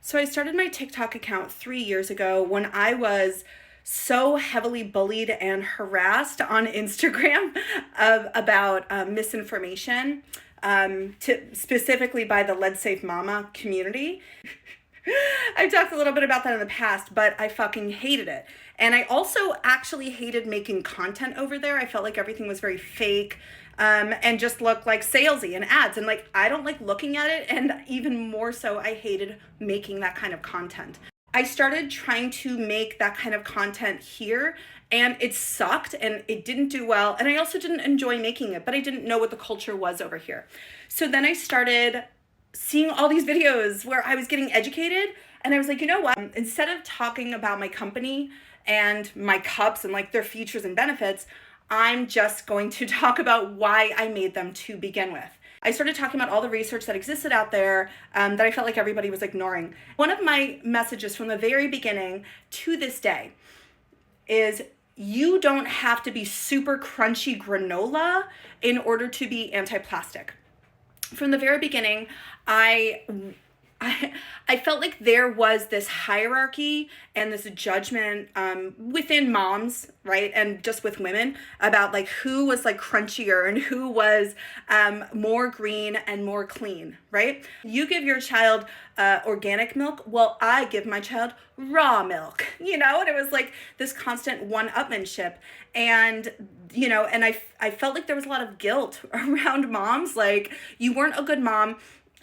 So I started my TikTok account 3 years ago when I was so heavily bullied and harassed on Instagram about misinformation, specifically by the Lead Safe Mama community. I've talked a little bit about that in the past, but I fucking hated it. And I also actually hated making content over there. I felt like everything was very fake, and just looked like salesy and ads. And like, I don't like looking at it. And even more so, I hated making that kind of content. I started trying to make that kind of content here, and it sucked and it didn't do well. And I also didn't enjoy making it, but I didn't know what the culture was over here. So then I started seeing all these videos where I was getting educated, and I was like, you know what? Instead of talking about my company and my cups and like their features and benefits, I'm just going to talk about why I made them to begin with. I started talking about all the research that existed out there, that I felt like everybody was ignoring. One of my messages from the very beginning to this day is you don't have to be super crunchy granola in order to be anti-plastic. From the very beginning, I felt like there was this hierarchy and this judgment within moms, right? And just with women about like who was like crunchier and who was more green and more clean, right? You give your child organic milk. Well, I give my child raw milk, and it was like this constant one-upmanship. And I felt like there was a lot of guilt around moms. Like, you weren't a good mom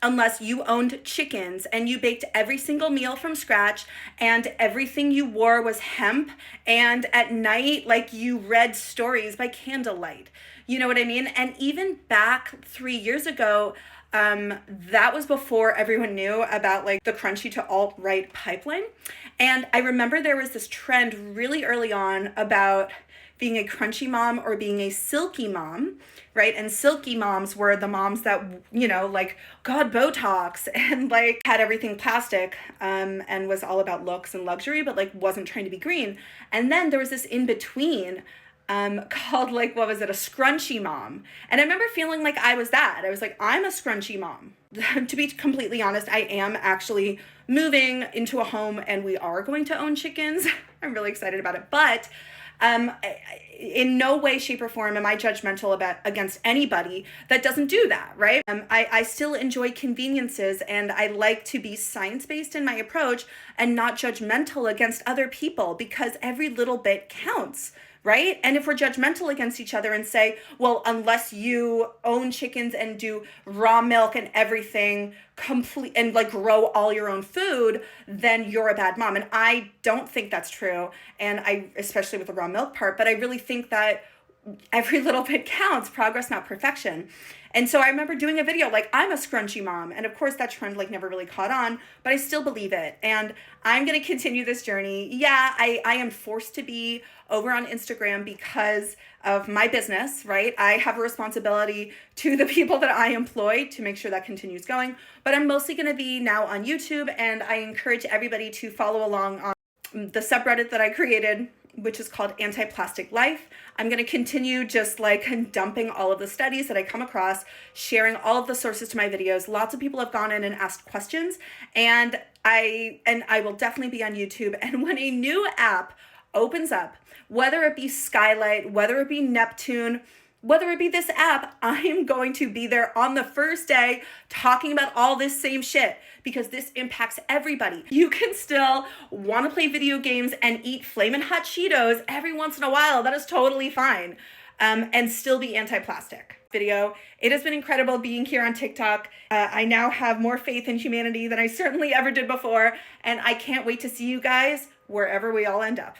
unless you owned chickens and you baked every single meal from scratch and everything you wore was hemp, and at night, like, you read stories by candlelight. You know what I mean? And even back 3 years ago, that was before everyone knew about like the crunchy to alt-right pipeline. And I remember there was this trend really early on about being a crunchy mom or being a silky mom, right? And silky moms were the moms that, like got Botox and like had everything plastic, and was all about looks and luxury, but like wasn't trying to be green. And then there was this in between, called like, what was it? A scrunchy mom. And I remember feeling like I was that. I was like, I'm a scrunchy mom. To be completely honest, I am actually moving into a home and we are going to own chickens. I'm really excited about it. But in no way, shape, or form am I judgmental against anybody that doesn't do that, right? I still enjoy conveniences, and I like to be science-based in my approach and not judgmental against other people, because every little bit counts, right? And if we're judgmental against each other and say, well, unless you own chickens and do raw milk and everything complete and like grow all your own food, then you're a bad mom. And I don't think that's true. And especially with the raw milk part, but I really think that every little bit counts, progress, not perfection. And so I remember doing a video like, I'm a scrunchy mom. And of course that trend like never really caught on, but I still believe it. And I'm going to continue this journey. Yeah, I am forced to be over on Instagram because of my business, right? I have a responsibility to the people that I employ to make sure that continues going. But I'm mostly going to be now on YouTube, and I encourage everybody to follow along on the subreddit that I created, which is called Antiplastic Life. I'm going to continue just like dumping all of the studies that I come across, sharing all of the sources to my videos. Lots of people have gone in and asked questions, and I will definitely be on YouTube. And when a new app opens up, whether it be Skylight, whether it be Neptune, whether it be this app, I'm going to be there on the first day talking about all this same shit, because this impacts everybody. You can still want to play video games and eat Flamin' Hot Cheetos every once in a while. That is totally fine. And still be anti-plastic. Video. It has been incredible being here on TikTok. I now have more faith in humanity than I certainly ever did before. And I can't wait to see you guys wherever we all end up.